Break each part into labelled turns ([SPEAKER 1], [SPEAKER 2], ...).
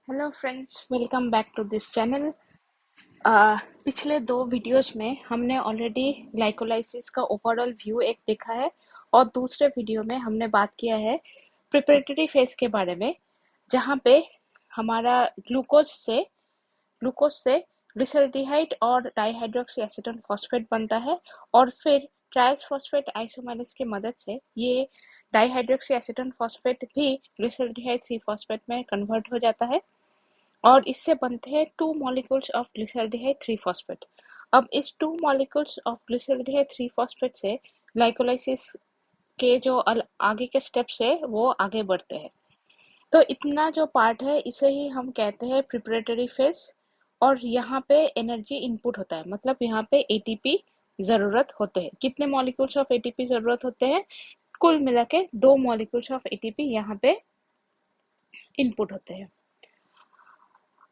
[SPEAKER 1] Hello friends, welcome back to this channel. पिछले दो videos में हमने ऑलरेडी ग्लाइकोलाइसिस का ओवरऑल व्यू एक देखा है और दूसरे वीडियो में हमने बात किया है प्रिपरेटरी फेज के बारे में, जहाँ पे हमारा ग्लूकोज से ग्लिसरल्डिहाइड और डाइहाइड्रोक्सी एसीटोन फॉस्फेट बनता है और फिर ट्राइस फॉस्फेट आइसोमेरेस की मदद से ये डाइहाइड्रोक्सी एसीटोन फॉस्फेट भी ग्लिसरल्डिहाइड 3 फॉस्फेट में कन्वर्ट हो जाता है और इससे बनते हैं 2 मॉलिक्यूल्स ऑफ ग्लिसरल्डिहाइड 3 फॉस्फेट। अब इस 2 मॉलिक्यूल्स ऑफ ग्लिसरल्डिहाइड 3 फॉस्फेट से ग्लाइकोलाइसिस के जो आगे के स्टेप्स है वो आगे बढ़ते हैं। तो इतना जो पार्ट है इसे ही हम कहते हैं प्रिपरेटरी फेज। और यहाँ पे एनर्जी इनपुट होता है, मतलब यहाँ पे एटीपी जरूरत होते हैं। कितने मॉलिक्यूल्स ऑफ एटीपी जरूरत होते हैं? कुल मिला के 2 मॉलिक्यूल्स ऑफ एटीपी यहाँ पे इनपुट होते हैं।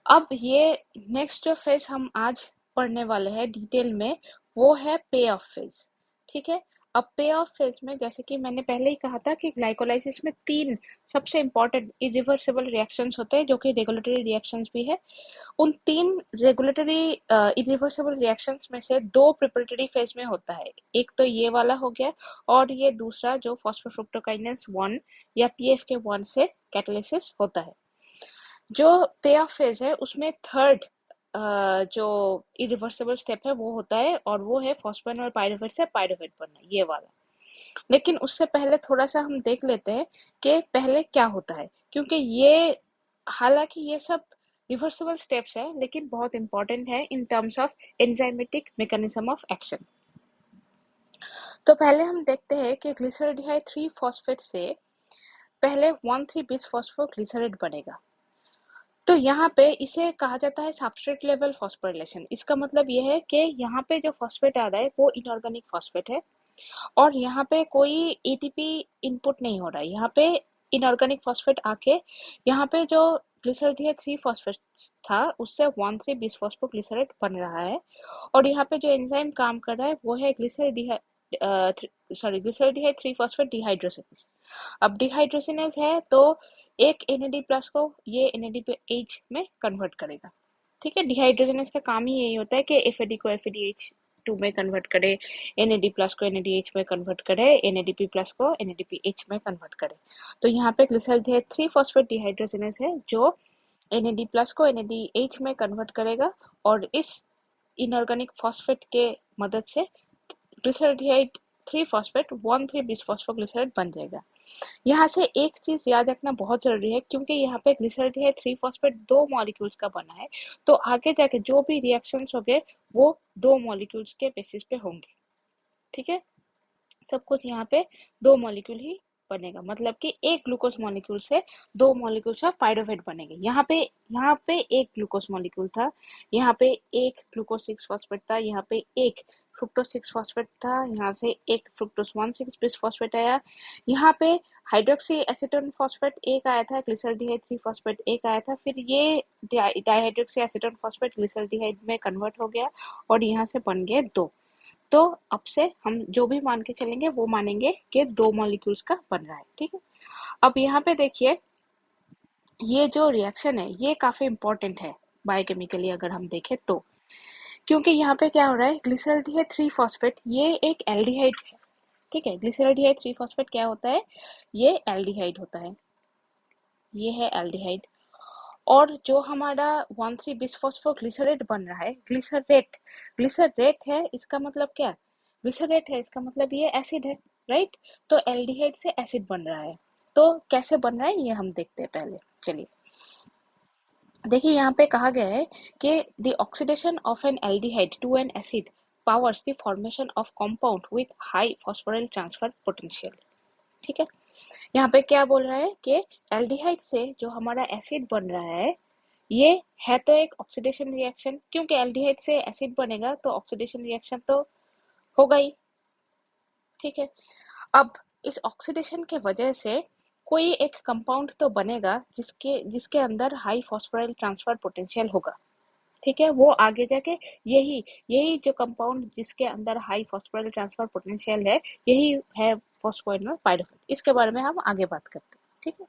[SPEAKER 1] अब ये नेक्स्ट जो फेज हम आज पढ़ने वाले हैं डिटेल में, वो है पे ऑफ फेज। ठीक है। अब पे ऑफ फेज में, जैसे कि मैंने पहले ही कहा था कि ग्लाइकोलाइसिस में 3 सबसे इंपॉर्टेंट इरिवर्सिबल रिएक्शंस होते हैं, जो कि रेगुलेटरी रिएक्शंस भी है। उन 3 रेगुलेटरी इरिवर्सिबल रिएक्शंस में से 2 प्रिपरेटरी फेज में होता है। एक तो ये वाला हो गया, और ये दूसरा जो फॉस्फोफ्रुक्टोकाइनेस 1 या PFK1 से कैटालिसिस होता है। जो पे ऑफ फेज है उसमें थर्ड जो इरिवर्सिबल स्टेप है वो होता है, और वो है फॉस्फेनॉल पाइरूवेट से पाइरूवेट बनना, ये वाला। लेकिन उससे पहले थोड़ा सा हम देख लेते हैं कि पहले क्या होता है, क्योंकि ये, हालांकि ये सब रिवर्सिबल स्टेप्स है लेकिन बहुत इंपॉर्टेंट है in terms of enzymatic mechanism of action. तो पहले हम देखते हैं कि ग्लिसरल्डिहाइड 3 फॉस्फेट से पहले 1,3 बिसफॉस्फोग्लिसराइड बनेगा। तो यहाँ पे इसे कहा जाता है सबस्ट्रेट लेवल फॉस्फोराइलेशन। इसका मतलब ये है कि यहाँ पे जो फॉस्फेट आ रहा है वो इनऑर्गेनिक फॉस्फेट है, और यहाँ पे कोई एटीपी इनपुट नहीं हो रहा है। यहाँ पे इनऑर्गेनिक फॉस्फेट आके यहाँ पे जो ग्लिसरल्डिहाइड 3 फॉस्फेट था उससे 1,3 बिसफॉस्फोग्लिसराइड बन रहा है, और यहाँ पे जो एंजाइम काम कर रहा है वो है ग्लिसरल्डिहाइड 3 फॉस्फेट डिहाइड्रोजिनेज। अब डिहाइड्रोजिनेज है तो एक NAD प्लस को ये NADH में कन्वर्ट करेगा। ठीक है। डिहाइड्रोजनेज का काम ही यही होता है कि FAD को FADH2 में कन्वर्ट करे, NAD प्लस को NADH में कन्वर्ट करे, NADP प्लस को NADPH में कन्वर्ट करे। तो यहाँ पे ग्लिसरल्डिहाइड 3 फॉस्फेट डिहाइड्रोजनेज है जो NAD प्लस को NADH में कन्वर्ट करेगा, और इस इनऑर्गेनिक फॉस्फेट के मदद से ग्लिसरल्डिहाइड 3 फॉस्फेट 1,3 बिसफॉस्फोग्लिसराइड बन जाएगा। यहाँ से एक चीज याद रखना बहुत जरूरी है, क्योंकि यहाँ पे ग्लिसरल्डिहाइड 3 फॉस्फेट 2 मॉलिक्यूल्स का बना है, तो आगे जाके जो भी रिएक्शंस होंगे वो 2 मॉलिक्यूल्स के बेसिस पे होंगे। ठीक है। सब कुछ यहाँ पे 2 मॉलिक्यूल ही बनेगा, मतलब कि एक ग्लूकोज मॉलिक्यूल से 2 मॉलिक्यूल्स ऑफ पाइरूवेट बनेंगे। यहाँ पे एक ग्लूकोज मॉलिक्यूल था, यहाँ पे एक ग्लूकोज 6 फॉस्फेट था, यहाँ पे एक फ्रुक्टोज 6 फॉस्फेट था, यहाँ से एक फ्रुक्टोज 1,6 बिस फॉस्फेट आया, यहाँ पे हाइड्रोक्सी एसीटोन फॉस्फेट एक आया था, ग्लिसरल्डिहाइड 3 फॉस्फेट एक आया था, फिर ये डाइहाइड्रोक्सी एसीटोन फॉस्फेट ग्लिसरल्डिहाइड में कन्वर्ट हो गया और यहाँ से बन गए 2। तो अब से हम जो भी मान के चलेंगे वो मानेंगे कि 2 मॉलिक्यूल्स का बन रहा है। ठीक है। अब यहाँ पे देखिए, ये जो रिएक्शन है ये काफी इंपॉर्टेंट है बायोकेमिकली अगर हम देखें तो, क्योंकि यहाँ पे क्या हो रहा है, ग्लिसरल्डिहाइड 3 फॉस्फेट ये एक एल्डिहाइड है। ठीक है। ग्लिसरल्डिहाइड 3 फॉस्फेट क्या होता है? ये एल्डिहाइड होता है, ये है एल्डिहाइड। और जो हमारा 1,3 बिसफॉस्फोग्लिसरेट बन रहा है, ग्लिसरेट, ग्लिसरेट है, इसका मतलब क्या? ग्लिसरेट है इसका मतलब ये एसिड है, राइट? तो एल्डिहाइड से एसिड बन रहा है। तो कैसे बन रहा है ये हम देखते हैं पहले। चलिए देखिए, यहाँ पे कहा गया है कि the oxidation of an aldehyde to an acid powers the formation of compound with high phosphoryl transfer potential. ठीक है। यहाँ पे क्या बोल रहा है कि एल्डिहाइड से जो हमारा एसिड बन रहा है ये है तो एक ऑक्सीडेशन रिएक्शन, क्योंकि एल्डिहाइड से एसिड बनेगा तो ऑक्सीडेशन रिएक्शन तो होगा ही। ठीक है। अब इस ऑक्सीडेशन के वजह से कोई एक कंपाउंड तो बनेगा जिसके जिसके अंदर हाई फॉस्फोराइल ट्रांसफर पोटेंशियल होगा। ठीक है। वो आगे जाके यही यही जो कंपाउंड जिसके अंदर हाई फॉस्फोराइल ट्रांसफर पोटेंशियल है, यही है फॉस्फोइनोल पाइरूवेट। इसके बारे में हम आगे बात करते हैं। ठीक है।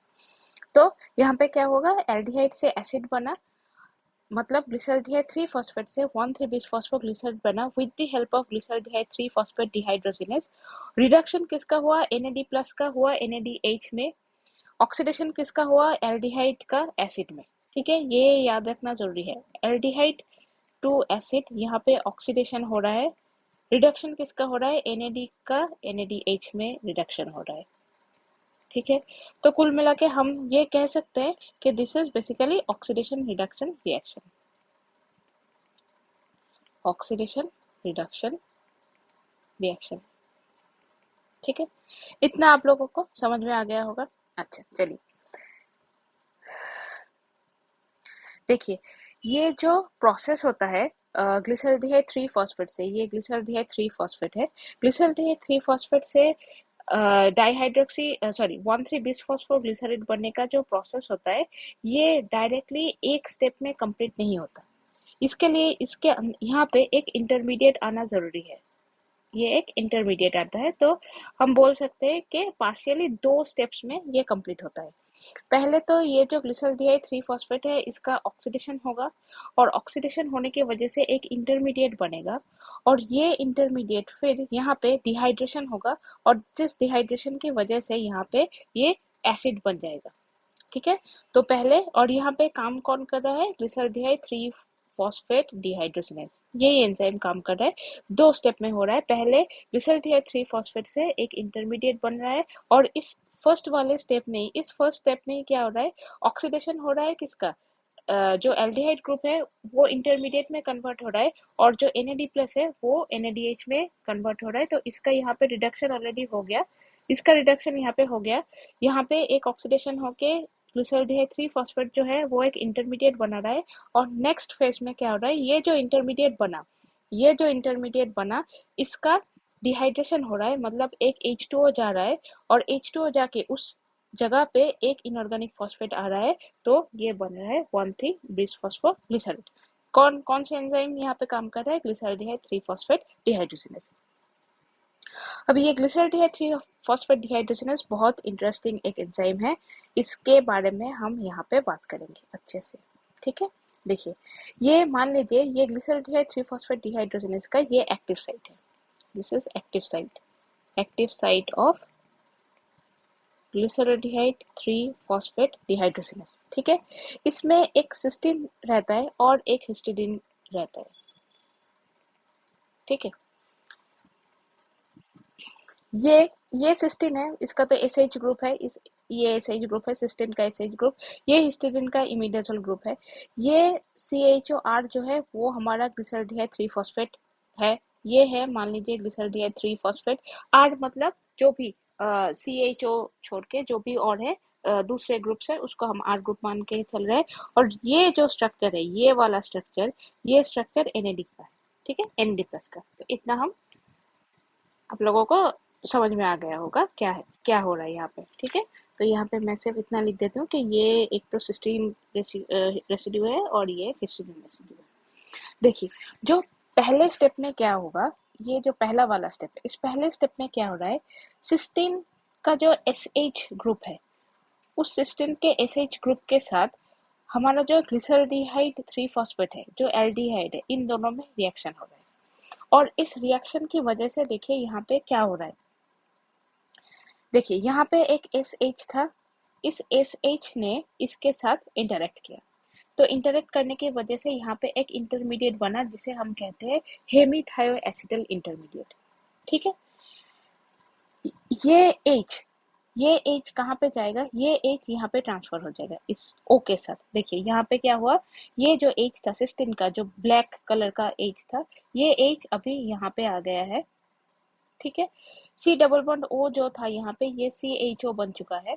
[SPEAKER 1] तो यहाँ पे क्या होगा, एल्डिहाइड से एसिड बना, मतलब ग्लिसरॉल्डिहाइड 3 फॉस्फेट से 1,3-बिसफॉस्फोग्लिसराइड बना with the help of glyceraldehyde 3 phosphate dehydrogenase. Reduction किसका हुआ, NAD+ का हुआ NADH में। ऑक्सीडेशन किसका हुआ, एल्डिहाइड का एसिड में। ठीक है, ये याद रखना जरूरी है। एल्डिहाइड टू एसिड, यहाँ पे ऑक्सीडेशन हो रहा है। रिडक्शन किसका हो रहा है, NAD का NADH में रिडक्शन हो रहा है। ठीक है, तो कुल मिला के हम ये कह सकते हैं कि this is basically oxidation reduction reaction. Oxidation reduction reaction. ठीक है, इतना आप लोगों को समझ में आ गया होगा। अच्छा चलिए देखिए, ये जो प्रोसेस होता है ग्लिसरॉल्डिहाइड 3 फॉस्फेट से, ये ग्लिसरॉल्डिहाइड 3 फॉस्फेट है। ग्लिसरॉल्डिहाइड 3 फॉस्फेट से डाइहाइड्रोक्सी सॉरी 1,3-बिसफॉस्फोग्लिसराइड बनने का जो प्रोसेस होता है, ये डायरेक्टली एक स्टेप में कंप्लीट नहीं होता। इसके लिए इसके यहाँ पे एक इंटरमीडिएट आना जरूरी है। ये एक इंटरमीडिएट आता है, तो हम बोल सकते हैं कि पार्शियली 2 स्टेप्स में ये कंप्लीट होता है। पहले तो ये जो ग्लिसरॉल्डिहाइड 3 फॉस्फेट है, इसका ऑक्सीडेशन होगा, और ऑक्सीडेशन होने की वजह से एक इंटरमीडिएट बनेगा, और ये इंटरमीडिएट फिर यहाँ पे डिहाइड्रेशन होगा, और जिस डिहाइड्रेशन की वजह से यहाँ पे ये एसिड बन जाएगा। ठीक है, तो पहले, और यहाँ पे काम कौन कर रहा है, ग्लिसरॉल्डिहाइड 3 फॉस्फेट डिहाइड्रोजिनेज, ये एंजाइम काम कर रहा है। 2 स्टेप में हो रहा है। पहले ग्लिसरॉल्डिहाइड 3 फॉस्फेट से एक इंटरमीडिएट बन रहा है, और इस फर्स्ट वाले स्टेप में, इस फर्स्ट स्टेप में क्या हो रहा है, ऑक्सीडेशन हो रहा है किसका, जो एल्डिहाइड ग्रुप है वो इंटरमीडिएट में कन्वर्ट हो रहा है, और जो NAD+ है वो NADH में कन्वर्ट हो रहा है। तो इसका यहाँ पे रिडक्शन ऑलरेडी हो गया, इसका रिडक्शन यहाँ पे हो गया। यहाँ पे एक ऑक्सीडेशन होके ग्लिसरॉल्डिहाइड 3 फॉस्फेट जो है वो एक इंटरमीडिएट बना रहा है, और नेक्स्ट फेज में क्या हो रहा है, ये जो इंटरमीडिएट बना, ये जो इंटरमीडिएट बना, इसका डिहाइड्रेशन हो रहा है, मतलब एक H2O जा रहा है, और H2O जाके उस जगह पे एक इनऑर्गेनिक फॉस्फेट आ रहा है, तो ये बन रहा है 1,3-बिसफॉस्फोग्लिसराइड। कौन कौन से एंजाइम यहाँ पे काम कर रहा है, ग्लिसरॉल्डिहाइड 3 फॉस्फेट डिहाइड्रोजिनेज। अब ये ग्लिसरॉल्डिहाइड 3 फॉस्फेट डिहाइड्रोजिनेज बहुत इंटरेस्टिंग एक एंजाइम है, इसके बारे में हम यहाँ पे बात करेंगे अच्छे से। ठीक है, देखिए, ये मान लीजिए ये ग्लिसरॉल्डिहाइड 3 फॉस्फेट डिहाइड्रोजिनेज का ये एक्टिव साइट है। This is active site of glyceraldehyde 3 phosphate dehydrogenase. ठीक है, इसमें एक सिस्टीन रहता है और एक हिस्टिडीन रहता है। ठीक है, ये सिस्टीन है, इसका तो SH ग्रुप है, ये SH ग्रुप है, सिस्टीन का SH ग्रुप। ये हिस्टिडीन का इमिडाजोल ग्रुप है। ये CHOR जो है वो हमारा ग्लिसरॉल्डिहाइड 3 फॉस्फेट है। ये है, मान लीजिए, ग्लिसरॉल्डिहाइड 3 फॉस्फेट। R मतलब जो भी CHO छोड़ के जो भी और है दूसरे ग्रुप से, उसको हम R ग्रुप मान के चल रहे हैं। और ये जो स्ट्रक्चर है, ये वाला स्ट्रक्चर, ये स्ट्रक्चर NAD का है। ठीक है, NAD+ का। तो इतना हम आप लोगों को समझ में आ गया होगा क्या है, क्या हो रहा है यहाँ पे। ठीक है, तो यहाँ पे मैं सिर्फ इतना लिख देती हूँ कि ये एक तो सिस्टीन रेसिड्यू है और ये हिस्टिडीन रेसिड्यू है। देखिए, जो पहले स्टेप में क्या होगा, ये जो पहला वाला स्टेप है, इस पहले स्टेप में क्या हो रहा है, सिस्टीन का जो SH ग्रुप है, उस सिस्टीन के SH ग्रुप के साथ हमारा जो ग्लिसरॉल्डिहाइड 3 फॉस्फेट है, जो एल्डिहाइड है, इन दोनों में रिएक्शन हो रहा है। और इस रिएक्शन की वजह से देखिए यहाँ पे क्या हो रहा है। देखिए, यहाँ पे एक SH था, इस SH ने इसके साथ इंटरेक्ट किया, तो इंटरेक्ट करने की वजह से यहाँ पे एक इंटरमीडिएट बना, जिसे हम कहते हैं हेमीथायोएसिटल इंटरमीडिएट। ठीक है, ये H ये H कहाँ पे जाएगा, ये H यहाँ पे ट्रांसफर हो जाएगा इस O के साथ। देखिए यहाँ पे क्या हुआ, ये जो H था सिस्टीन का, जो ब्लैक कलर का H था, ये H अभी यहाँ पे आ गया है। ठीक है, C डबल बॉन्ड O जो था यहाँ पे, ये CHO बन चुका है,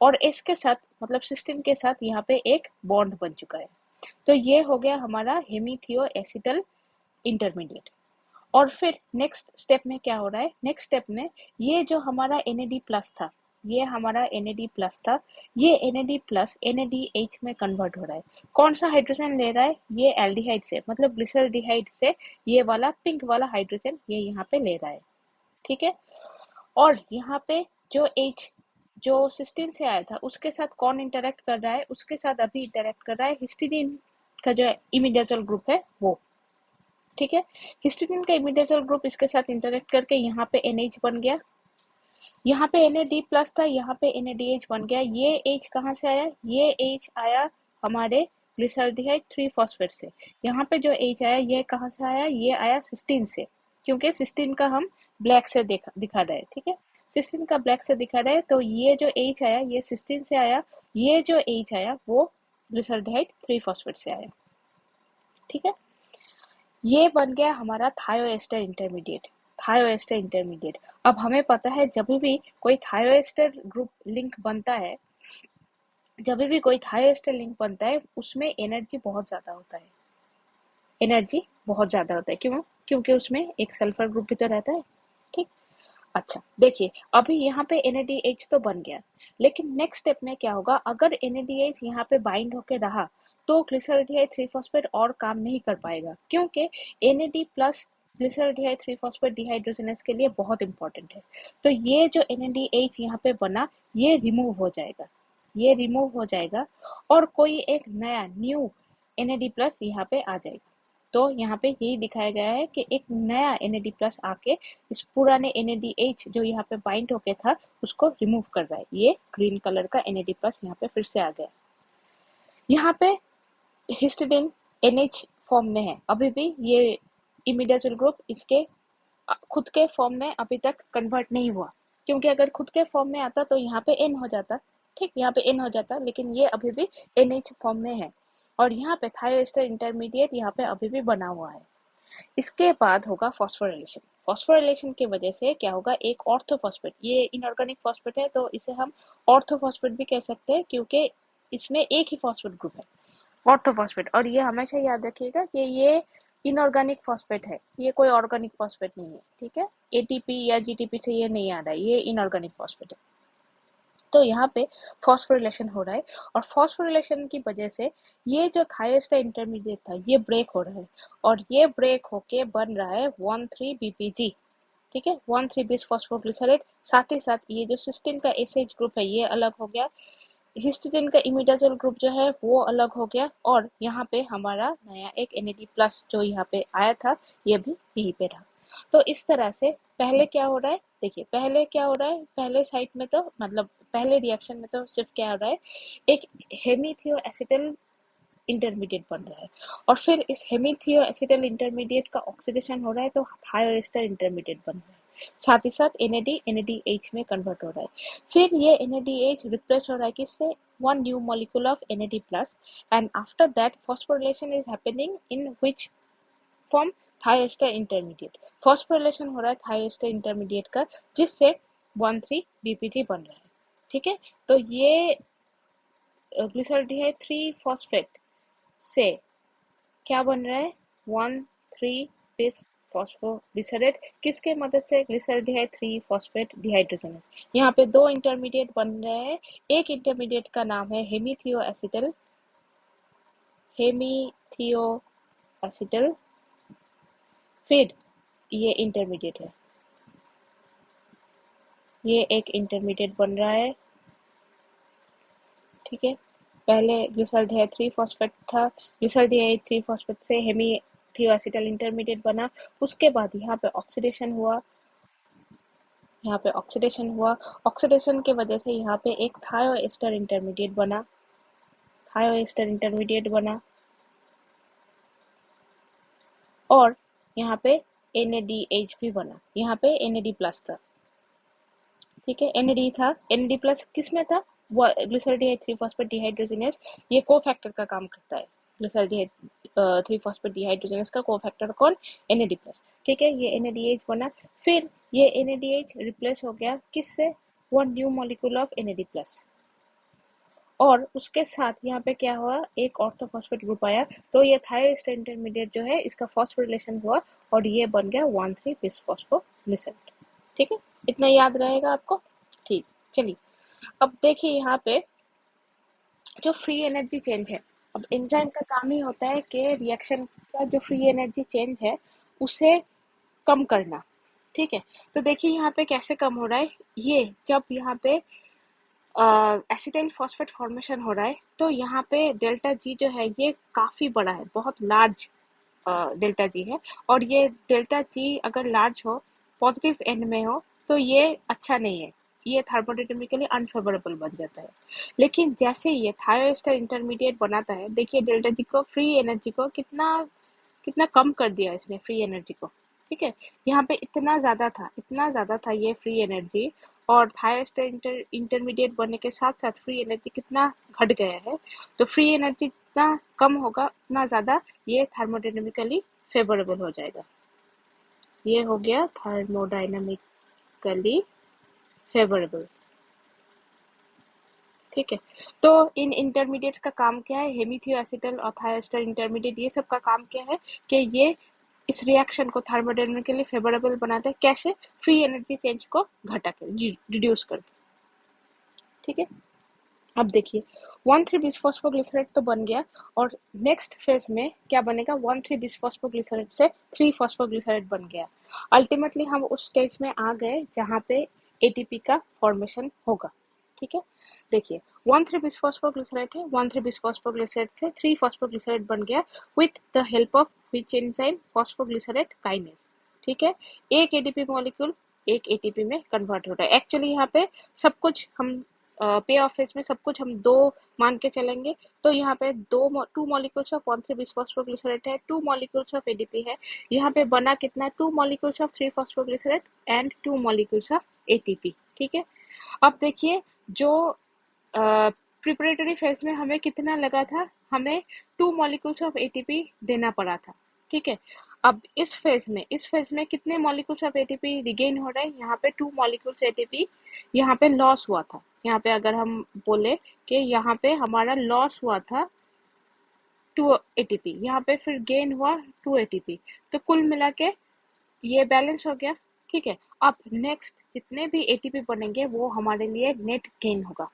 [SPEAKER 1] और S के साथ मतलब सिस्टीन के साथ यहाँ पे एक बॉन्ड बन चुका है। तो ये हो गया हमारा हेमीथियोएसिटल इंटरमीडिएट। और फिर नेक्स्ट स्टेप में क्या हो रहा है, नेक्स्ट स्टेप में ये जो हमारा NAD+ था, ये हमारा NAD+ था, ये NAD+ NADH में कन्वर्ट हो रहा है। कौन सा हाइड्रोजन ले रहा है, ये एल्डिहाइड से, मतलब ग्लिसरॉल्डिहाइड से ये वाला पिंक वाला हाइड्रोजन ये यहाँ पे ले रहा है। ठीक है, और यहाँ पे जो H जो सिस्टीन से आया था उसके साथ कौन इंटरेक्ट कर रहा है, उसके साथ अभी इंटरेक्ट कर रहा है हिस्टीडीन का जो इमीडिएचल ग्रुप है वो। ठीक है, हिस्टीडीन का इमीडिएचल ग्रुप इसके साथ इंटरेक्ट करके यहाँ पे NH बन गया, यहाँ पे NAD प्लस था, यहाँ पे NADH बन गया। ये H कहाँ से आया, ये H आया हमारे ग्लिसरॉल्डिहाइड 3 फॉस्फेट से। यहाँ पे जो H आया ये कहाँ से आया, ये आया सिस्टीन से, क्योंकि सिस्टीन का हम ब्लैक से दिखा रहे हैं। ठीक है, सिस्टीन का ब्लैक से दिखा रहे हैं, तो ये जो H आया ये सिस्टीन से आया, ये जो H आया वो ग्लिसरॉल्डिहाइड 3 फॉस्फेट से आया। ठीक है, ये बन गया हमारा थायोएस्टर इंटरमीडिएट। थायोएस्टर इंटरमीडिएट, अब हमें पता है जब भी कोई थायोएस्टर ग्रुप लिंक बनता है, जब भी कोई थायोएस्टर लिंक बनता है उसमें एनर्जी बहुत ज्यादा होता है, एनर्जी बहुत ज्यादा होता है। क्यों, क्योंकि उसमें एक सल्फर ग्रुप भी तो रहता है। ठीक, अच्छा देखिए अभी यहाँ पे NADH तो बन गया, लेकिन नेक्स्ट स्टेप में क्या होगा, अगर NADH यहाँ पे बाइंड होके रहा तो ग्लिसरॉल्डिहाइड 3 फॉस्फेट और काम नहीं कर पाएगा, क्योंकि NAD plus glyceraldehyde 3 phosphate dehydrogenase के लिए बहुत इंपॉर्टेंट है। तो ये जो NADH यहाँ पे बना ये रिमूव हो जाएगा, ये रिमूव हो जाएगा और कोई एक नया न्यू NAD प्लस यहाँ पे आ जाएगा। तो यहाँ पे यही दिखाया गया है कि एक नया NAD प्लस आके इस पुराने NADH जो यहाँ पे बाइंड होके था उसको रिमूव कर रहा है। ये ग्रीन कलर का NAD प्लस यहाँ पे फिर से आ गया। यहाँ पे हिस्टिडीन NH फॉर्म में है अभी भी, ये इमीडिएचल ग्रुप इसके खुद के फॉर्म में अभी तक कन्वर्ट नहीं हुआ, क्योंकि अगर खुद के फॉर्म में आता तो यहाँ पे N हो जाता। ठीक, यहाँ पे N हो जाता, लेकिन ये अभी भी NH फॉर्म में है और यहाँ पे थायोएस्टर इंटरमीडिएट यहाँ पे अभी भी बना हुआ है। इसके बाद होगा फॉस्फोराइलेशन। फॉस्फोराइलेशन की वजह से क्या होगा, एक ऑर्थोफॉस्फेट, ये इनऑर्गेनिक फॉस्फेट है तो इसे हम ऑर्थोफॉस्फेट भी कह सकते हैं, क्योंकि इसमें एक ही फॉस्फेट ग्रुप है, ऑर्थोफॉस्फेट। और ये हमेशा याद रखिएगा कि ये इनऑर्गेनिक फॉस्फेट है, ये कोई ऑर्गेनिक फॉस्फेट नहीं है। ठीक है, ATP या GTP से ये नहीं आ रहा है, ये इनऑर्गेनिक फॉस्फेट है। तो यहाँ पे फॉस्फोरिलेशन हो रहा है और फॉस्फोरिलेशन की वजह से ये जो थायोएस्टर इंटरमीडिएट था ये ब्रेक हो रहा है और ये ब्रेक होके बन रहा है 1,3-BPG। ठीक है, 1,3-बिस फॉस्फोग्लिसरेट। साथ ही साथ ये जो सिस्टीन का एसएच ग्रुप है ये अलग हो गया, हिस्टीडीन का इमिडाजोल ग्रुप जो है वो अलग हो गया और यहाँ पे हमारा नया एक NAD प्लस जो यहाँ पे आया था ये भी यहीं पे रहा। तो इस तरह से पहले क्या हो रहा है, देखिए पहले क्या हो रहा है, पहले साइड में तो मतलब पहले रिएक्शन में तो सिर्फ क्या हो रहा है, एक हेमीथियो एसिटल इंटरमीडिएट बन रहा है और फिर इस हेमीथियो एसिटल इंटरमीडिएट का ऑक्सीडेशन हो रहा है तो थायोएस्टर इंटरमीडिएट बन रहा है। साथ ही साथ NADH में कन्वर्ट हो रहा है। फिर ये NADH रिप्लेस हो रहा है किससे, one new molecule of NAD plus and after that phosphorylation is happening in which form, thioester intermediate. Phosphorylation हो रहा है थायोएस्टर इंटरमीडिएट का जिससे 1,3-BPG बन रहा है। ठीक है, तो ये ग्लिसरॉल्डिहाइड 3 फॉस्फेट से क्या बन रहा है, 1,3-बिस फॉस्फोग्लिसरेट, किसके मदद से, ग्लिसरॉल्डिहाइड 3 फॉस्फेट डिहाइड्रोजनेस। यहाँ पे दो इंटरमीडिएट बन रहे हैं, एक इंटरमीडिएट का नाम है हेमीथियो एसिटल, हेमीथियो एसिटल, फिर ये इंटरमीडिएट है, ये एक इंटरमीडिएट बन रहा है। ठीक है, पहले ग्लिसरॉल्डिहाइड 3 फॉस्फेट था, ग्लिसरॉल्डिहाइड 3 फॉस्फेट से हेमीथियो एसिटल इंटरमीडिएट बना, उसके बाद यहाँ पे ऑक्सीडेशन हुआ, यहाँ पे ऑक्सीडेशन हुआ, ऑक्सीडेशन की वजह से यहाँ पे एक थायोएस्टर इंटरमीडिएट बना, थायोएस्टर इंटरमीडिएट बना और यहाँ पे NADH भी बना, यहाँ पे NAD प्लस था। ठीक है, NAD था, NAD प्लस किस में था, ग्लिसरॉल्डिहाइड 3 फॉस्फेट डिहाइड्रोजनेस, ये कोफैक्टर का काम करता है। ग्लिसरॉल्डिहाइड 3 फॉस्फेट डिहाइड्रोजनेस का कोफैक्टर कौन, NAD प्लस। ठीक है, ये NADH बना, फिर ये NADH रिप्लेस हो गया किससे, one new molecule of NAD plus और उसके साथ यहाँ पे क्या हुआ, एक ऑर्थोफॉस्फेट ग्रुप आया, तो ये थायोएस्टर इंटरमीडिएट जो है इसका फॉस्फोरिलेशन हुआ और ये बन गया 1,3-बिस फॉस्फोग्लिसरेट। ठीक है, इतना याद रहेगा आपको। ठीक, चलिए अब देखिए यहाँ पे जो फ्री एनर्जी चेंज है, अब एंजाइम का काम ही होता है कि रिएक्शन का जो फ्री एनर्जी चेंज है उसे कम करना। ठीक है, तो देखिए यहाँ पे कैसे कम हो रहा है, ये जब यहाँ पे एसिटाइल फॉस्फेट फॉर्मेशन हो रहा है, तो यहाँ पे डेल्टा जी जो है ये काफ़ी बड़ा है, बहुत लार्ज डेल्टा जी है। और ये डेल्टा जी अगर लार्ज हो, पॉजिटिव एंड में हो, तो ये अच्छा नहीं है, ये थर्मोडायनामिकली अनफेवरेबल बन जाता है। लेकिन जैसे ये थायोएस्टर इंटरमीडिएट बनाता है, देखिए डेल्टा जी को, फ्री एनर्जी को कितना कितना कम कर दिया इसने, फ्री एनर्जी को। ठीक है, यहाँ पे इतना ज़्यादा था ये फ्री एनर्जी, और थायोएस्टर इंटरमीडिएट बनने के साथ साथ फ्री एनर्जी कितना घट गया है। तो फ्री एनर्जी जितना कम होगा उतना ज़्यादा ये थर्मोडायनामिकली फेवरेबल हो जाएगा। ये हो गया थर्मोडायनामिकली फेवरेबल। ठीक है, तो इन इंटरमीडिएट्स का काम क्या है, हेमीथियोएसिटल और थायोएस्टर इंटरमीडिएट, ये सब का काम क्या है कि ये इस रिएक्शन को थर्मोडायनामिकली फेवरेबल बनाते हैं। कैसे? फ्री एनर्जी चेंज को घटा के, रिड्यूस करके। ठीक है, अब देखिए 1,3 बिसफॉस्फोग्लिसरेट तो बन गया, और नेक्स्ट फेज में क्या बनेगा, 1,3 बिसफॉस्फोग्लिसरेट से 3 फॉस्फोग्लिसरेट बन गया। अल्टीमेटली हम उस स्टेज में आ गए जहाँ पे एटीपी का फॉर्मेशन होगा। ठीक है, देखिए 1,3 बिसफॉस्फोग्लिसरेट है, 1,3 बिसफॉस्फोग्लिसरेट से 3 फॉस्फोग्लिसरेट बन गया with the help of which enzyme, phosphoglycerate kinase. ठीक है, एक एटीपी मॉलिक्यूल एक एटीपी में कन्वर्ट हो रहा है। एक्चुअली यहाँ पे सब कुछ हम पे ऑफ फेज में सब कुछ हम दो मान के चलेंगे, तो यहाँ पे टू मॉलिक्यूल्स ऑफ 1,3 बिसफॉस्फोग्लिसरेट है, 2 मॉलिक्यूल्स ऑफ एडीपी है। यहाँ पे बना कितना, 2 molecules of 3 phosphoglycerate and 2 molecules of ATP. ठीक है, अब देखिए जो प्रिपरेटरी फेज में हमें कितना लगा था, हमें 2 मॉलिक्यूल्स ऑफ एटीपी देना पड़ा था। ठीक है, अब इस फेज में कितने मॉलिक्यूल्स ऑफ एटीपी रिगेन हो रहे हैं, यहाँ पे 2 मॉलिक्यूल्स एटीपी यहाँ पे लॉस हुआ था। यहाँ पे अगर हम बोले कि यहाँ पे हमारा लॉस हुआ था 2 एटीपी, यहाँ पे फिर गेन हुआ 2 एटीपी, तो कुल मिला के ये बैलेंस हो गया। ठीक है, अब नेक्स्ट जितने भी एटीपी बनेंगे वो हमारे लिए नेट गेन होगा।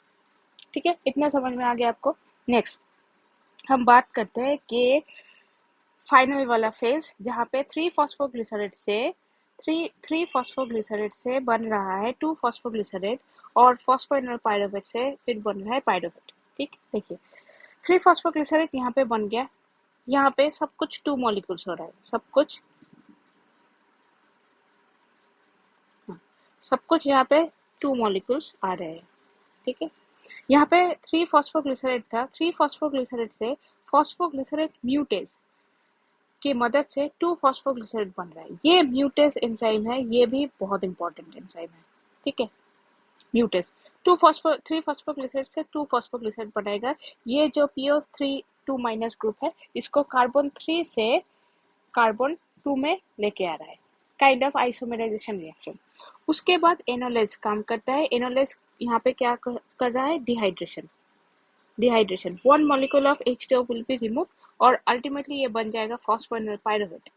[SPEAKER 1] ठीक है, इतना समझ में आ गया आपको। नेक्स्ट हम बात करते हैं कि फाइनल वाला फेज, जहाँ पे 3 फॉस्फोग्लिसरेट से बन रहा है 2 फॉस्फोग्लिसरेट, और फॉस्फोइनोल पायरुवेट से फिर बन रहा है पायरुवेट। ठीक, देखिए 3 फॉस्फोग्लिसरेट यहाँ पे बन गया, यहाँ पे सब कुछ 2 मॉलिक्यूल्स हो रहा है, सब कुछ यहाँ पे 2 मॉलिक्यूल्स आ रहे हैं। ठीक है, यहाँ पे 3 फॉस्फोग्लिसरेट था, 3 फॉस्फोग्लिसरेट से फॉस्फोग्लिसरेट म्यूटेज की मदद से 2 फॉस्फोग्लिसरेट बन रहा है। ये म्यूटेज एंजाइम है, ये भी बहुत इंपॉर्टेंट एंजाइम है। ठीक है, म्यूटेज 3 फॉस्फोग्लिसरेट से 2 फॉस्फोग्लिसरेट बनाएगा। ये जो PO3 2 माइनस ग्रुप है, इसको कार्बन 3 से कार्बन 2 में लेके आ रहा है, काइंड ऑफ आइसोमेराइजेशन रिएक्शन। उसके बाद एनोलेज काम करता है। एनोलेज यहाँ पे क्या कर रहा है, dehydration 1 molecule of H2O will be removed, और अल्टीमेटली ये बन जाएगा फॉस्फोइनोल पायरुवेट।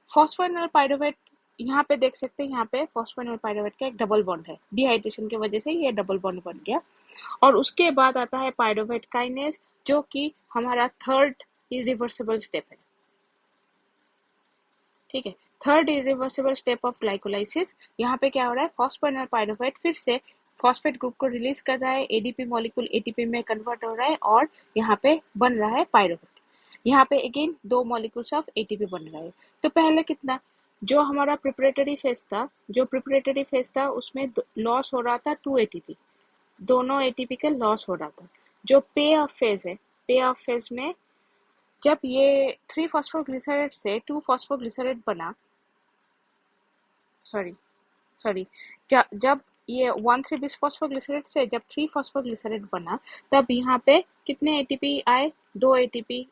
[SPEAKER 1] फॉस्फोइनोल पायरुवेट यहाँ पे देख सकते हैं, यहाँ पे फॉस्फोइनोल पायरुवेट का एक डबल बॉन्ड है, डिहाइड्रेशन की वजह से ये डबल बॉन्ड बन गया। और उसके बाद आता है पायरुवेट काइनेज, जो कि हमारा थर्ड इरिवर्सिबल स्टेप है। ठीक है, third irreversible step of glycolysis. यहाँ पे क्या हो रहा है, फॉस्फोइनोल पायरुवेट फिर से फॉस्फेट ग्रुप को रिलीज कर रहा है, एडीपी मॉलिक्यूल एटीपी में कन्वर्ट हो रहा है, और यहाँ पे बन रहा है पायरुवेट। यहाँ पे अगेन 2 मॉलिक्यूल्स ऑफ एटीपी बन रहा है। तो पहले कितना, जो हमारा प्रिपरेटरी फेज था उसमें लॉस हो रहा था 2 एटीपी, दोनों एटीपी का लॉस हो रहा था। जो पे ऑफ फेज है, पे ऑफ फेज में जब ये 3 फॉस्फोग्लिसरेट से 2 फॉस्फोग्लिसरेट बना, सॉरी सॉरी जब ये 1,3 बिसफॉस्फोग्लिसरेट से जब 3 फॉस्फोग्लिसरेट बना, तब यहाँ पे कितने एटीपी आए, 2 एटीपी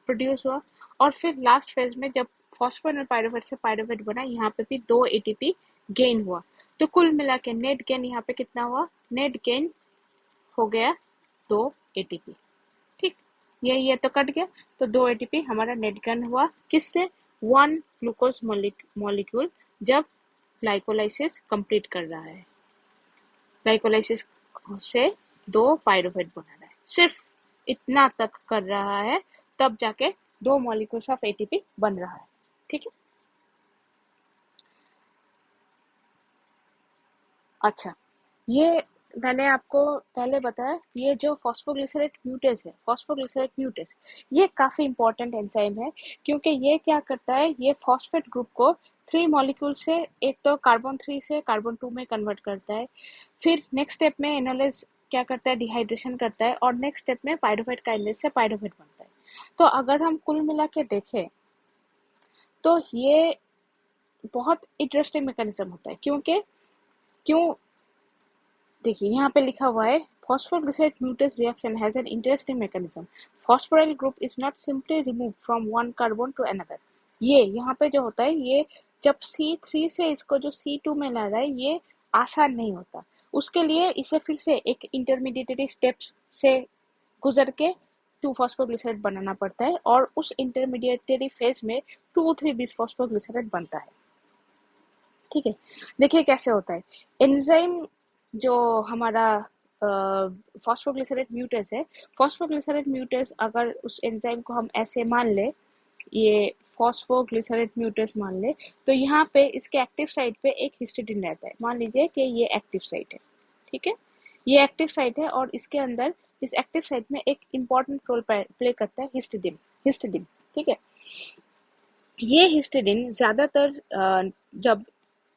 [SPEAKER 1] प्रोड्यूस हुआ। और फिर लास्ट फेज में जब फॉस्फोइनोल पायरुवेट से पायरुवेट बना, यहाँ पे भी 2 एटीपी गेन हुआ। तो कुल मिला के नेट गेन यहाँ पे कितना हुआ, नेट गेन हो गया 2 एटीपी। ठीक, ये तो कट गया, तो 2 एटीपी हमारा नेट गेन हुआ। किससे, 1 ग्लूकोज मॉलिक्यूल जब ग्लाइकोलाइसिस कंप्लीट कर रहा है, ग्लाइकोलाइसिस से 2 पायरुवेट बना रहा है, सिर्फ इतना तक कर रहा है, तब जाके 2 मॉलिक्यूल्स ऑफ एटीपी बन रहा है। ठीक है, अच्छा, ये मैंने आपको पहले बताया ये जो फॉस्फोग्लिसरेट म्यूटेज है, फॉस्फोग्लिसरेट म्यूटेज, ये काफ़ी इंपॉर्टेंट एंजाइम है क्योंकि ये क्या करता है, ये फॉस्फेट ग्रुप को 3 मॉलिक्यूल से एक तो कार्बन 3 से कार्बन 2 में कन्वर्ट करता है, फिर नेक्स्ट स्टेप में एनोलेज क्या करता है, डिहाइड्रेशन करता है, और नेक्स्ट स्टेप में पाइरूवेट काइनेज से पाइरूवेट बनता है। तो अगर हम कुल मिला के देखें तो ये बहुत इंटरेस्टिंग मैकेनिज्म होता है, क्यों देखिए यहाँ पे लिखा हुआ है phosphoglycerate mutase reaction has an interesting mechanism. Phosphoryl group is not simply removed from one carbon to another. ये यहाँ पे जो होता है, ये जब C3 से इसको जो C2 में ला रहा है, ये आसान नहीं होता। उसके लिए इसे फिर से एक इंटरमीडिएटरी स्टेप्स से गुजर के 2-फॉस्फोग्लिसरेट बनाना पड़ता है, और उस इंटरमीडिएटरी फेज में 2,3 बिसफॉस्फोग्लिसरेट बनता है। ठीक है, देखिए कैसे होता है। एंजाइम जो हमारा फॉस्फोग्लिसरेट म्यूटेज है, फॉस्फोग्लिसरेट म्यूटेज अगर उस एंजाइम को हम ऐसे मान ले, ये फॉस्फोग्लिसरेट म्यूटेज मान ले, तो यहाँ पे इसके एक्टिव साइट पे एक हिस्टिडीन रहता है। मान लीजिए कि ये एक्टिव साइट है, ठीक है, ये एक्टिव साइट है, और इसके अंदर इस एक्टिव साइट में एक इम्पॉर्टेंट रोल प्ले करता है हिस्टिडीन। हिस्टिडीन, ठीक है, ये हिस्टिडीन ज्यादातर जब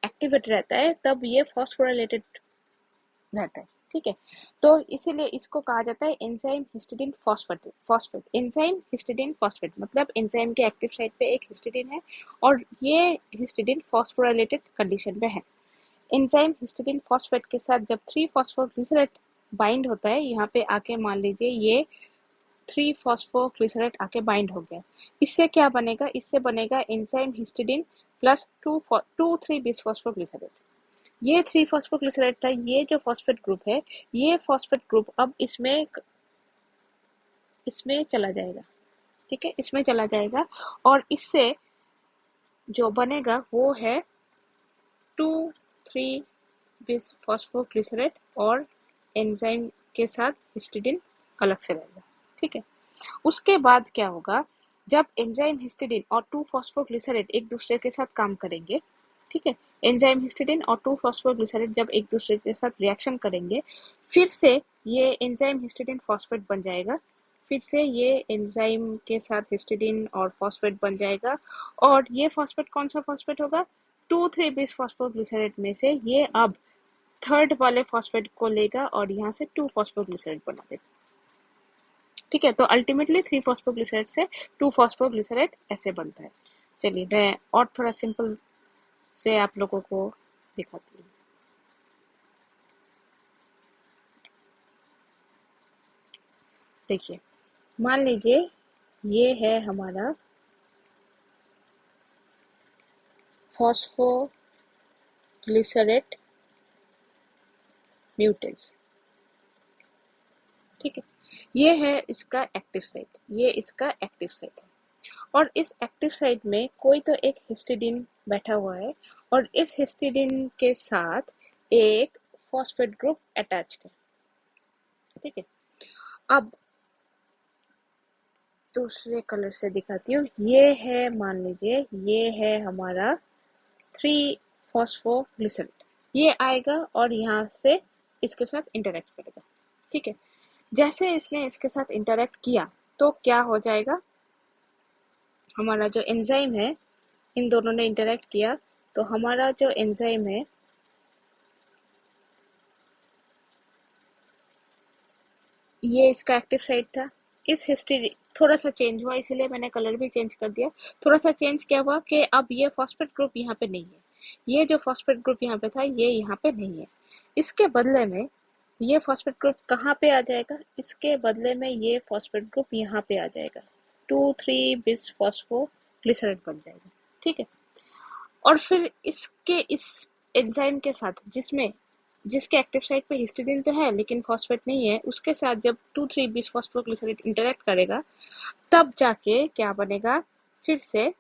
[SPEAKER 1] एक्टिवेट रहता है तब ये फॉस्फोराइलेटेड रहता है। ठीक है, तो इसीलिए इसको कहा जाता है enzyme histidine phosphate. Phosphate enzyme histidine phosphate मतलब एंजाइम के एक्टिव साइट पे एक हिस्टिडीन है, और ये हिस्टिडीन फॉस्फोराइलेटेड कंडीशन में है। एंजाइम हिस्टिडीन फॉस्फेट के साथ जब 3-फॉस्फोग्लिसरेट बाइंड होता है, यहाँ पे आके मान लीजिए ये 3-फॉस्फोग्लिसरेट आके बाइंड हो गया, इससे क्या बनेगा, इससे बनेगा एंजाइम हिस्टिडीन प्लस 2,3-बिसफॉस्फोग्लिसरेट। ये 3-फॉस्फोग्लिसरेट था, ये जो फॉस्फेट ग्रुप है, ये फॉस्फेट ग्रुप अब इसमें चला जाएगा। ठीक है, इसमें चला जाएगा, और इससे जो बनेगा वो है 2,3-बिसफॉस्फोग्लिसरेट, और एंजाइम के साथ हिस्टिडीन अलग से रहेगा। ठीक है, उसके बाद क्या होगा, जब एंजाइम हिस्टिडीन और 2-फॉस्फोग्लिसरेट एक दूसरे के साथ काम करेंगे, ठीक है, एंजाइम हिस्टिडीन और 2-फॉस्फोग्लिसरेट जब एक दूसरे के साथ रिएक्शन करेंगे, फिर से ये एंजाइम हिस्टिडीन फॉस्फेट बन जाएगा, फिर से ये एंजाइम के साथ हिस्टिडीन और फॉस्फेट बन जाएगा, और ये फॉस्फेट कौन सा फॉस्फेट होगा, 2,3-बिसफॉस्फोग्लिसरेट में से ये अब थर्ड वाले फॉस्फेट को लेगा और यहाँ से 2-फॉस्फोग्लिसरेट बना देगा। ठीक है, तो अल्टीमेटली 3-फॉस्फोग्लिसरेट से 2-फॉस्फोग्लिसरेट ऐसे बनता है। चलिए मैं और थोड़ा सिंपल से आप लोगों को दिखाती हूँ। देखिए, मान लीजिए ये है हमारा फॉस्फोग्लिसरेट म्यूटेज। ठीक है, ये है इसका एक्टिव साइट, ये इसका एक्टिव साइट है, और इस एक्टिव साइट में कोई तो एक हिस्टिडीन बैठा हुआ है, और इस हिस्टिडीन के साथ एक फॉस्फेट ग्रुप अटैच्ड है। ठीक है, अब दूसरे कलर से दिखाती हूँ। ये है, मान लीजिए ये है हमारा 3-फॉस्फोग्लिसरेट, ये आएगा और यहाँ से इसके साथ इंटरेक्ट करेगा। ठीक है, जैसे इसने इसके साथ इंटरेक्ट किया तो क्या हो जाएगा, हमारा जो एंजाइम है, इन दोनों ने इंटरेक्ट किया तो हमारा जो एंजाइम है, ये इसका एक्टिव साइट था, इस हिस्ट्री थोड़ा सा चेंज हुआ, इसीलिए मैंने कलर भी चेंज कर दिया। थोड़ा सा चेंज क्या हुआ कि अब ये फॉस्फेट ग्रुप यहाँ पे नहीं है, ये जो फॉस्फेट ग्रुप यहाँ पे था ये यहाँ पे नहीं है। इसके बदले में ये फॉस्फेट ग्रुप कहाँ पे आ जाएगा, इसके बदले में ये फॉस्फेट ग्रुप यहाँ पे आ जाएगा, 2,3-बिसफॉस्फोग्लिसरेट बन जाएगा। ठीक है, और फिर इसके इस एंजाइम के साथ जिसके एक्टिव साइट पे हिस्टिडीन तो है लेकिन फॉस्फेट नहीं है, उसके साथ जब 2,3-बिसफॉस्फोग्लिसरेट इंटरेक्ट करेगा तब जाके क्या बनेगा, फिर से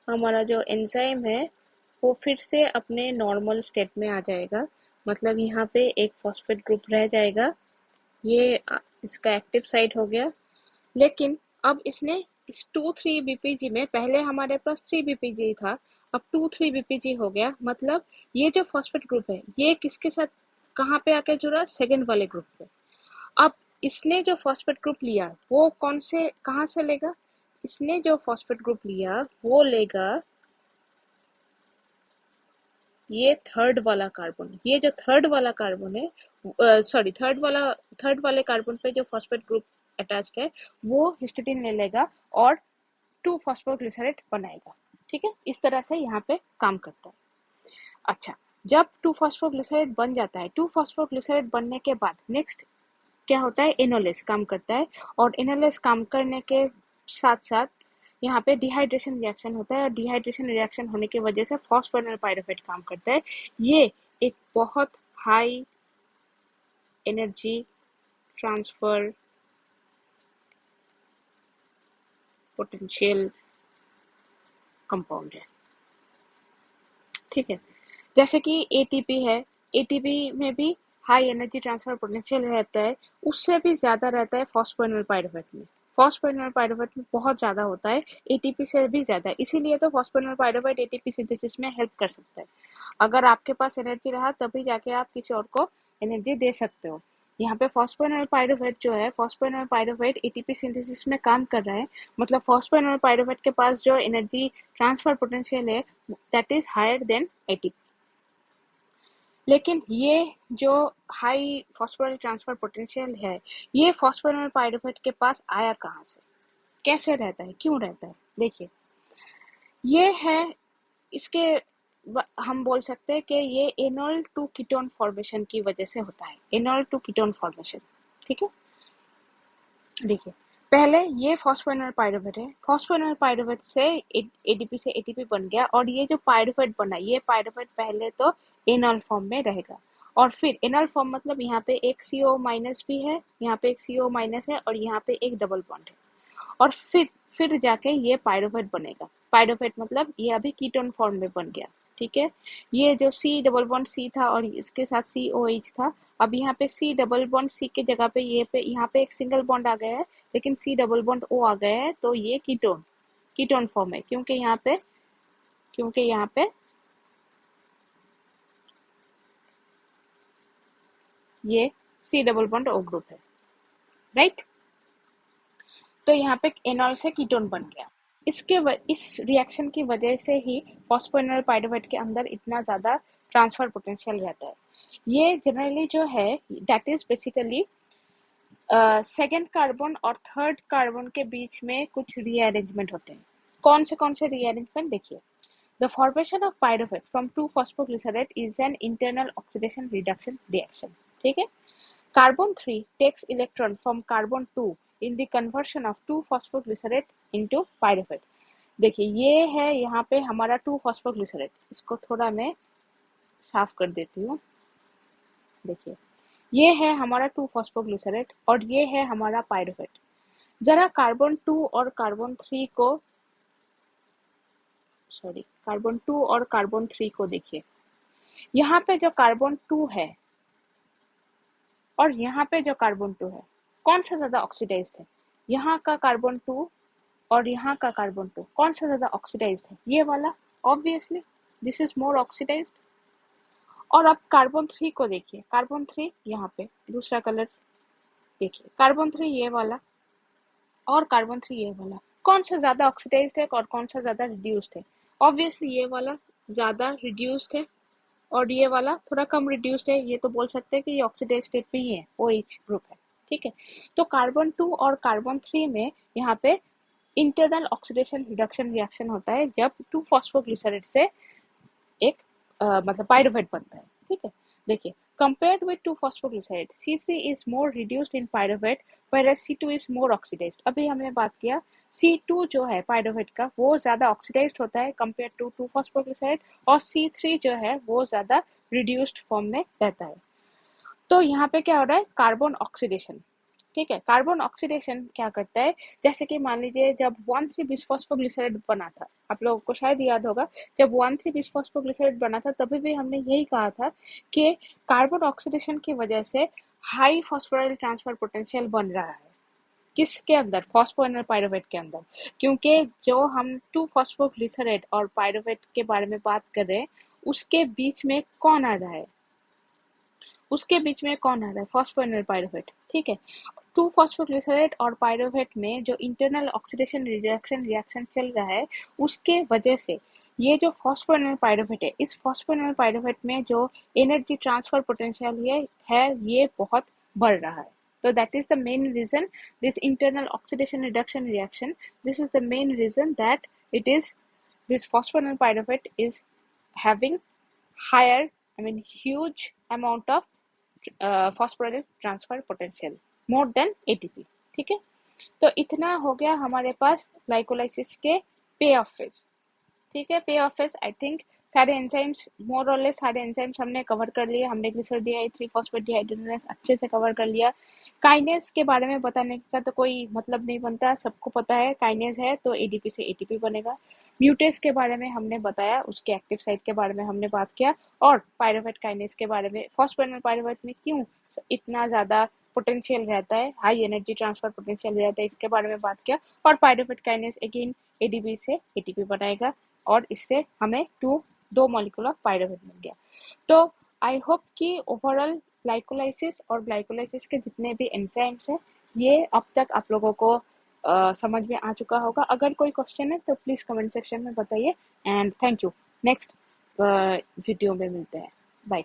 [SPEAKER 1] हमारा जो एंजाइम है वो फिर से अपने नॉर्मल स्टेट में आ जाएगा। मतलब यहाँ पे एक फॉस्फेट ग्रुप रह जाएगा, ये इसका एक्टिव साइट हो गया, लेकिन अब इसने इस 2,3-बीपीजी में, पहले हमारे पास 3 बीपीजी था, अब 2,3-BPG हो गया, मतलब ये जो फॉस्फेट ग्रुप है ये किसके साथ कहाँ पे आके जुड़ा, सेकेंड वाले ग्रुप पे। अब इसने जो फॉस्फेट ग्रुप लिया वो कौन से कहाँ से लेगा, इसने जो फॉस्फेट ग्रुप लिया वो लेगा ये थर्ड वाला कार्बन, ये जो थर्ड वाला कार्बन है, सॉरी थर्ड वाले कार्बन पे जो फॉस्फेट ग्रुप अटैच्ड है वो हिस्टिडीन ले लेगा और 2-फॉस्फोग्लिसरेट बनाएगा। ठीक है, इस तरह से यहाँ पे काम करता है। अच्छा, जब 2-फॉस्फोग्लिसरेट बन जाता है, 2-फॉस्फोग्लिसरेट बनने के बाद नेक्स्ट क्या होता है, एनोलेस काम करता है, और एनोलेस काम करने के साथ साथ यहाँ पे डिहाइड्रेशन रिएक्शन होता है, और डिहाइड्रेशन रिएक्शन होने की वजह से फॉस्फोरेनल पाइरूवेट काम करता है। ये एक बहुत high energy transfer potential compound है। ठीक है, जैसे कि एटीपी है, एटीपी में भी हाई एनर्जी ट्रांसफर पोटेंशियल रहता है, उससे भी ज्यादा रहता है फॉस्फोरेनल पाइरूवेट में। फॉस्फोरेनल पाइरूवेट में बहुत ज्यादा होता है, एटीपी से भी ज्यादा, इसीलिए तो फॉस्फोरेनल पाइरूवेट एटीपी सिंथेसिस में हेल्प कर सकता है। अगर आपके पास एनर्जी रहा तभी जाके आप किसी और को एनर्जी दे सकते हो। यहाँ पे फॉस्फोरेनल पाइरूवेट जो है, फॉस्फोरेनल पाइरूवेट एटीपी सिंथेसिस में काम कर रहा है, मतलब फॉस्फोरेनल पाइरूवेट के पास जो एनर्जी ट्रांसफर पोटेंशियल है that is higher than ATP. लेकिन ये जो हाई फॉस्फोरल ट्रांसफर पोटेंशियल है ये फॉस्फोरल पाइरूवेट के पास आया कहाँ से, कैसे रहता है, क्यों रहता है, देखिए ये है इसके हम बोल सकते हैं कि ये एनोल टू कीटोन फॉर्मेशन की वजह से होता है, एनोल टू कीटोन फॉर्मेशन। ठीक है, देखिए पहले ये फॉस्फोरल पाइरूवेट है, फॉस्फोरल पाइरूवेट से एडीपी से एटीपी बन गया, और ये जो पाइरूवेट बना ये पाइरूवेट पहले तो एनॉल फॉर्म में रहेगा, और फिर एनॉल फॉर्म मतलब यहाँ पे एक CO माइनस भी है, यहाँ पे एक CO माइनस है, और यहाँ पे एक डबल बॉन्ड है, और फिर जाके ये पाइरूवेट बनेगा। पाइरूवेट मतलब ये अभी कीटोन फॉर्म में बन गया। ठीक है, ये जो C डबल बॉन्ड C था और इसके साथ COH था, अब यहाँ पे C डबल बॉन्ड C के जगह पे यहाँ पे एक सिंगल बॉन्ड आ गया है, लेकिन C डबल बॉन्ड O आ गया है, तो ये कीटोन फॉर्म है, क्योंकि यहाँ पे ये C double bond O group है, राइट। तो यहाँ पे एनॉल से कीटोन बन गया। इस रिएक्शन की वजह से ही फॉस्फोरेनल पाइरूवेट के अंदर इतना ज़्यादा ट्रांसफर पोटेंशियल रहता है। ये जनरली जो है that is basically second carbon और थर्ड कार्बन के बीच में कुछ रीअरेंजमेंट होते हैं। कौन से रीअरेंजमेंट, देखिए the formation of pyruvate from two phosphoglycerate is an internal oxidation reduction reaction. ठीक है, Carbon 3 takes electron from carbon 2 in the conversion of 2-phosphoglycerate into pyruvate। देखिए ये है यहाँ पे हमारा 2-फॉस्फोग्लिसरेट, इसको थोड़ा मैं साफ कर देती हूँ। देखिए ये है हमारा 2-फॉस्फोग्लिसरेट और ये है हमारा पाइरूवेट। जरा कार्बन 2 और कार्बन 3 को देखिए, यहाँ पे जो कार्बन 2 है और यहाँ पे जो कार्बन 2 है, कौन सा ज्यादा ऑक्सीडाइज्ड है, यहाँ का कार्बन 2 और यहाँ का कार्बन 2, कौन सा ज्यादा ऑक्सीडाइज्ड है, ये वाला, obviously this is more oxidised. और अब कार्बन 3 को देखिए, कार्बन 3 यहाँ पे दूसरा कलर देखिए, कार्बन 3 ये वाला और कार्बन 3 ये वाला, कौन सा ज्यादा ऑक्सीडाइज्ड है और कौन सा ज्यादा रिड्यूस्ड है, ऑब्वियसली ये वाला ज्यादा रिड्यूस्ड है और ये वाला थोड़ा कम रिड्यूस्ड है, ये तो बोल सकते हैं कि ये ऑक्सीडाइज स्टेट पे ही है, OH ग्रुप है। ठीक है, तो कार्बन 2 और कार्बन 3 में यहाँ पे इंटरनल ऑक्सीडेशन रिडक्शन रिएक्शन होता है जब 2-फॉस्फोग्लिसरेट से एक मतलब पाइरूवेट बनता है। ठीक है, देखिए compared with 2-phosphoglycerate C3 is more reduced in pyruvate whereas C2 is more oxidized। अभी हमने बात किया C2 जो है पाइरूवेट का वो ज्यादा ऑक्सीडाइज्ड होता है compared to 2-phosphoglycerate, और C3 जो है वो ज्यादा रिड्यूस्ड फॉर्म में रहता है। तो यहाँ पे क्या हो रहा है, कार्बन ऑक्सीडेशन। ठीक है, कार्बन ऑक्सीडेशन क्या करता है, जैसे कि मान लीजिए जब 1,3-बिसफॉस्फोग्लिसराइड बना था, आप लोगों को शायद याद होगा, जब 1,3-बिसफॉस्फोग्लिसराइड बना था तभी भी हमने यही कहा था कि कार्बन ऑक्सीडेशन की वजह से हाई फॉस्फोराइल ट्रांसफर पोटेंशियल बन रहा है। किसके अंदर, फॉस्फोएनल पाइरुवेट के अंदर, क्योंकि जो हम 2-फॉस्फोग्लिसरेट और पाइरुवेट के बारे में बात कर रहे हैं उसके बीच में कौन आ रहा है, उसके बीच में कौन आ रहा है, फॉस्फोएनल पाइरुवेट, ठीक है। 2-फॉस्फोग्लिसरेट और पाइरुवेट में जो इंटरनल ऑक्सीडेशन रिएक्शन चल रहा है उसके वजह से ये जो फॉस्फोएनल पाइरुवेट है, इस फॉस्फोएनल पाइरुवेट में जो एनर्जी ट्रांसफर पोटेंशियल है ये बहुत बढ़ रहा है। So that is the main reason this internal oxidation reduction reaction, this is the main reason that it is, this phosphoenol pyruvate is having higher, I mean huge amount of phosphorylate transfer potential more than ATP, ठीक है। तो इतना हो गया हमारे पास glycolysis के पे of phase, ठीक है। पे ऑफ फेज आई थिंक सारे एंजाइम्स, मोर और लेस सारे एंजाइम्स हमने कवर कर लिए, हमने ग्लिसरॉल्डिहाइड 3-फॉस्फेट डिहाइड्रोजनेस अच्छे से कवर कर लिया। काइनेज के बारे में बताने का तो कोई मतलब नहीं बनता, सबको पता है काइनेज है तो एडीपी से एटीपी बनेगा। म्यूटेस के बारे में हमने बताया, उसके एक्टिव साइट के बारे में हमने बात किया, और पाइरुवेट काइनेज के बारे में, फॉस्फोएनल पाइरुवेट में क्यों इतना ज़्यादा पोटेंशियल रहता है, हाई एनर्जी ट्रांसफर पोटेंशियल रहता है, इसके बारे में बात किया। और पाइरुवेट काइनेज अगेन एडीपी से एटीपी बनाएगा और इससे हमें दो मॉलिक्यूल ऑफ पाइरुवेट मिल गया। तो आई होप कि ओवरऑल ग्लाइकोलाइसिस और ग्लाइकोलाइसिस के जितने भी एंजाइम्स हैं ये अब तक आप लोगों को समझ में आ चुका होगा। अगर कोई क्वेश्चन है तो प्लीज कमेंट सेक्शन में बताइए, and thank you. Next video में मिलते हैं, बाय।